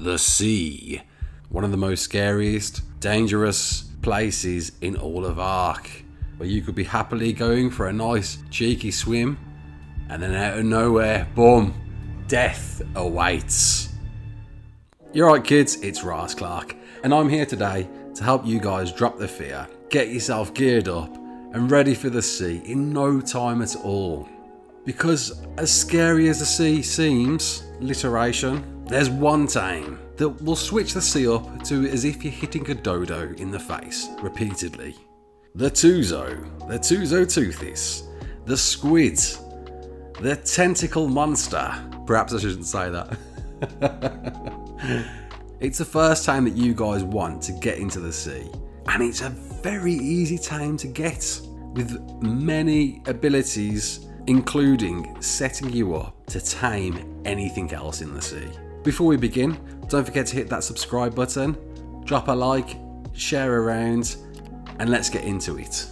the sea. One of the most scariest, dangerous places in all of ARK, where you could be happily going for a nice cheeky swim, and then out of nowhere, boom, death awaits. You're right kids, it's Ras Clark, and I'm here today to help you guys drop the fear, get yourself geared up and ready for the sea in no time at all. Because as scary as the sea seems, alliteration, there's one Tame that will switch the sea up to as if you're hitting a dodo in the face repeatedly. The Tuso, the Tuso Toothis, the squid, the tentacle monster. Perhaps I shouldn't say that. It's the first time that you guys want to get into the sea, and it's a very easy time to get, with many abilities including setting you up to tame anything else in the sea. Before we begin, don't forget to hit that subscribe button, drop a like, share around, and let's get into it.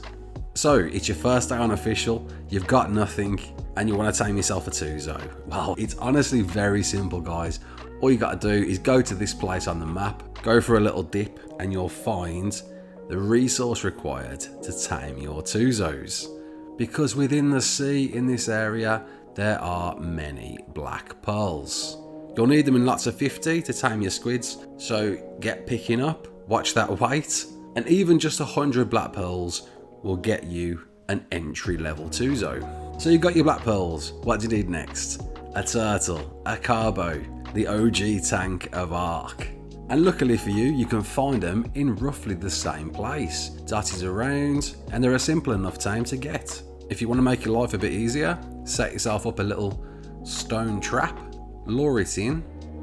So, it's your first day on official, you've got nothing, and you want to tame yourself a Tuso. Well, it's honestly very simple guys. All you got to do is go to this place on the map, go for a little dip, and you'll find the resource required to tame your Tusos. Because within the sea in this area, there are many black pearls. You'll need them in lots of 50 to tame your squids, so get picking up, watch that weight, and even just 100 black pearls will get you an entry level Tuso. So you got your black pearls, what do you need next? A turtle, a carbo, the OG tank of ARK. And luckily for you, you can find them in roughly the same place, dotted around, and they're a simple enough tame to get. If you want to make your life a bit easier, set yourself up a little stone trap, lure it in,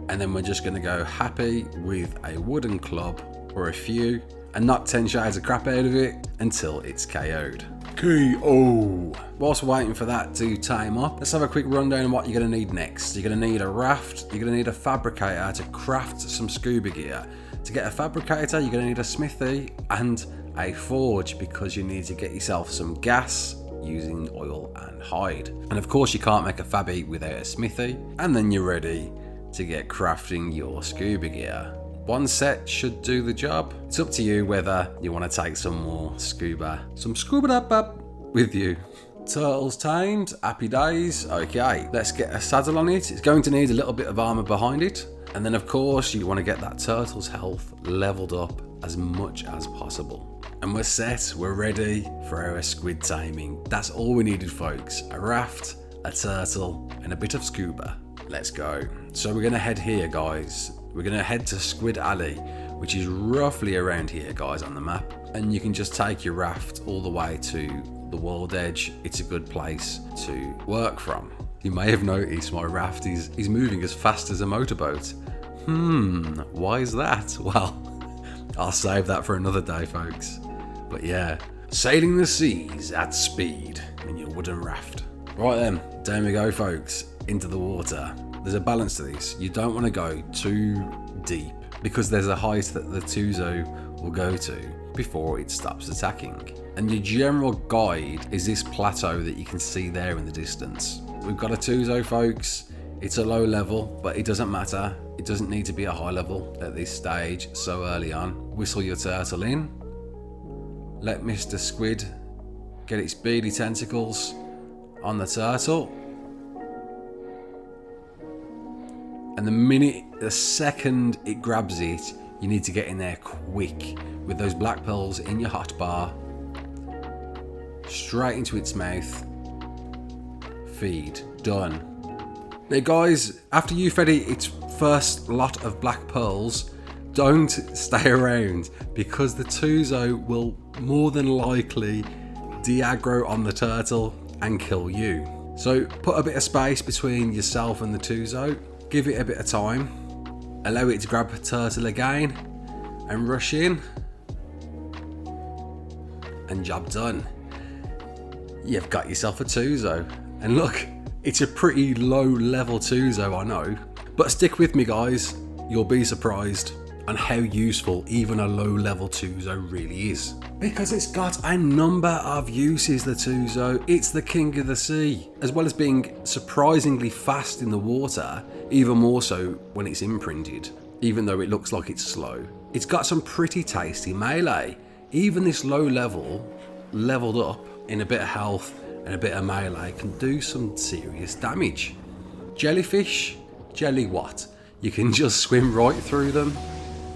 and then we're just going to go happy with a wooden club or a few and knock 10 shades of crap out of it until it's KO'd. KO! Whilst we're waiting for that to tame up, let's have a quick rundown on what you're going to need next. You're going to need a raft, you're going to need a fabricator to craft some scuba gear. To get a fabricator, you're going to need a smithy and a forge because you need to get yourself some gas using oil and hide. And of course you can't make a fabby without a smithy, and then you're ready to get crafting your scuba gear. One set should do the job. It's up to you whether you want to take some scuba with you. Turtles tamed, happy days. Okay, let's get a saddle on it. It's going to need a little bit of armor behind it, and then of course you want to get that turtle's health leveled up as much as possible. And we're set, we're ready for our squid taming. That's all we needed folks, a raft, a turtle, and a bit of scuba. Let's go. So we're gonna head here guys. We're gonna head to Squid Alley, which is roughly around here guys on the map. And you can just take your raft all the way to the world edge. It's a good place to work from. You may have noticed my raft is moving as fast as a motorboat. Why is that? Well, I'll save that for another day folks. But yeah, sailing the seas at speed in your wooden raft. Right then, down we go folks, into the water. There's a balance to this. You don't want to go too deep because there's a height that the Tuso will go to before it stops attacking. And your general guide is this plateau that you can see there in the distance. We've got a Tuso folks. It's a low level, but it doesn't matter. It doesn't need to be a high level at this stage so early on. Whistle your turtle in. Let Mr. Squid get its beady tentacles on the turtle. And the second it grabs it, you need to get in there quick with those black pearls in your hotbar. Straight into its mouth. Feed. Done. Now guys, after you fed it its first lot of black pearls, don't stay around because the Tuso will more than likely de-aggro on the turtle and kill you. So put a bit of space between yourself and the Tuso, give it a bit of time, allow it to grab the turtle again and rush in, and job done. You've got yourself a Tuso, and look, it's a pretty low level Tuso, I know, but stick with me guys, you'll be surprised on how useful even a low level Tuso really is. Because it's got a number of uses, the Tuso. It's the king of the sea. As well as being surprisingly fast in the water, even more so when it's imprinted, even though it looks like it's slow. It's got some pretty tasty melee. Even this low level, leveled up in a bit of health and a bit of melee, can do some serious damage. Jellyfish? Jelly what? You can just swim right through them,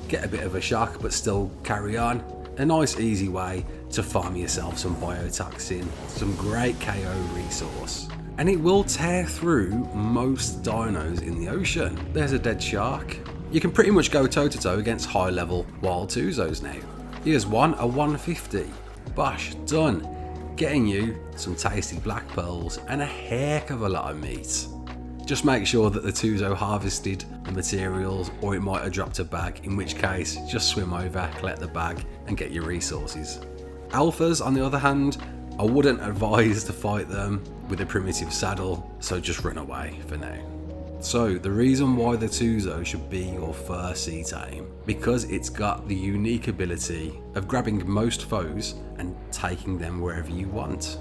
get a bit of a shock but still carry on. A nice easy way to farm yourself some biotoxin, some great KO resource. And it will tear through most dinos in the ocean. There's a dead shark. You can pretty much go toe to toe against high level wild Tusos now. Here's one, a 150. Bosh, done. Getting you some tasty black pearls and a heck of a lot of meat. Just make sure that the Tuso harvested the materials, or it might have dropped a bag, in which case just swim over, collect the bag and get your resources. Alphas, on the other hand, I wouldn't advise to fight them with a primitive saddle, so just run away for now. So the reason why the Tuso should be your first sea tame, because it's got the unique ability of grabbing most foes and taking them wherever you want.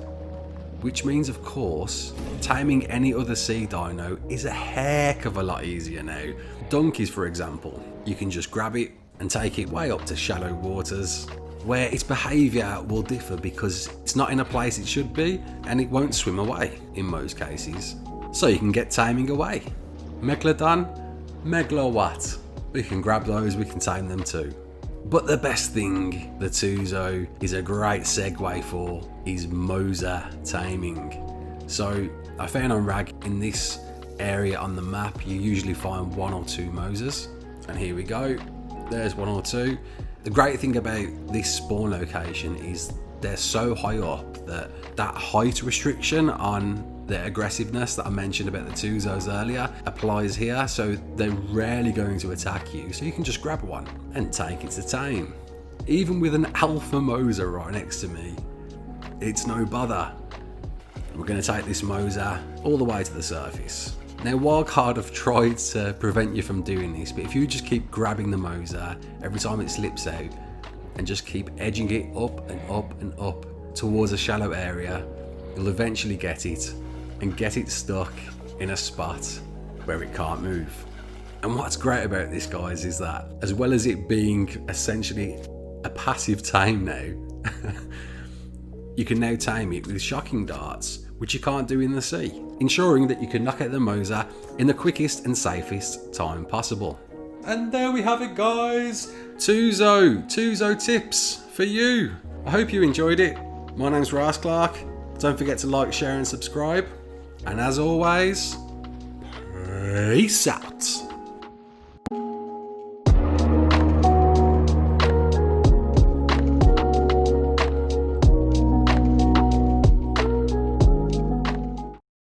Which means, of course, taming any other sea dino is a heck of a lot easier now. Donkeys, for example, you can just grab it and take it way up to shallow waters, where its behaviour will differ because it's not in a place it should be and it won't swim away in most cases. So you can get taming away. Megalodon? Megalo what? We can grab those, we can tame them too. But the best thing the Tuso is a great segue for is Mosa taming. So I found on RAG, in this area on the map, you usually find 1 or 2 Mosas. And here we go, there's 1 or 2. The great thing about this spawn location is they're so high up that height restriction on the aggressiveness that I mentioned about the Tusos earlier applies here, so they're rarely going to attack you, so you can just grab one and take it to tame. Even with an alpha Mosa right next to me, it's no bother. We're going to take this Mosa all the way to the surface. Now Wildcard have tried to prevent you from doing this, but if you just keep grabbing the Mosa every time it slips out and just keep edging it up and up and up towards a shallow area, you'll eventually get it and get it stuck in a spot where it can't move. And what's great about this, guys, is that as well as it being essentially a passive tame now, you can now tame it with shocking darts, which you can't do in the sea, ensuring that you can knock out the Mosa in the quickest and safest time possible. And there we have it, guys. Tuso tips for you. I hope you enjoyed it. My name's Ross Clark. Don't forget to like, share and subscribe. And as always, peace out.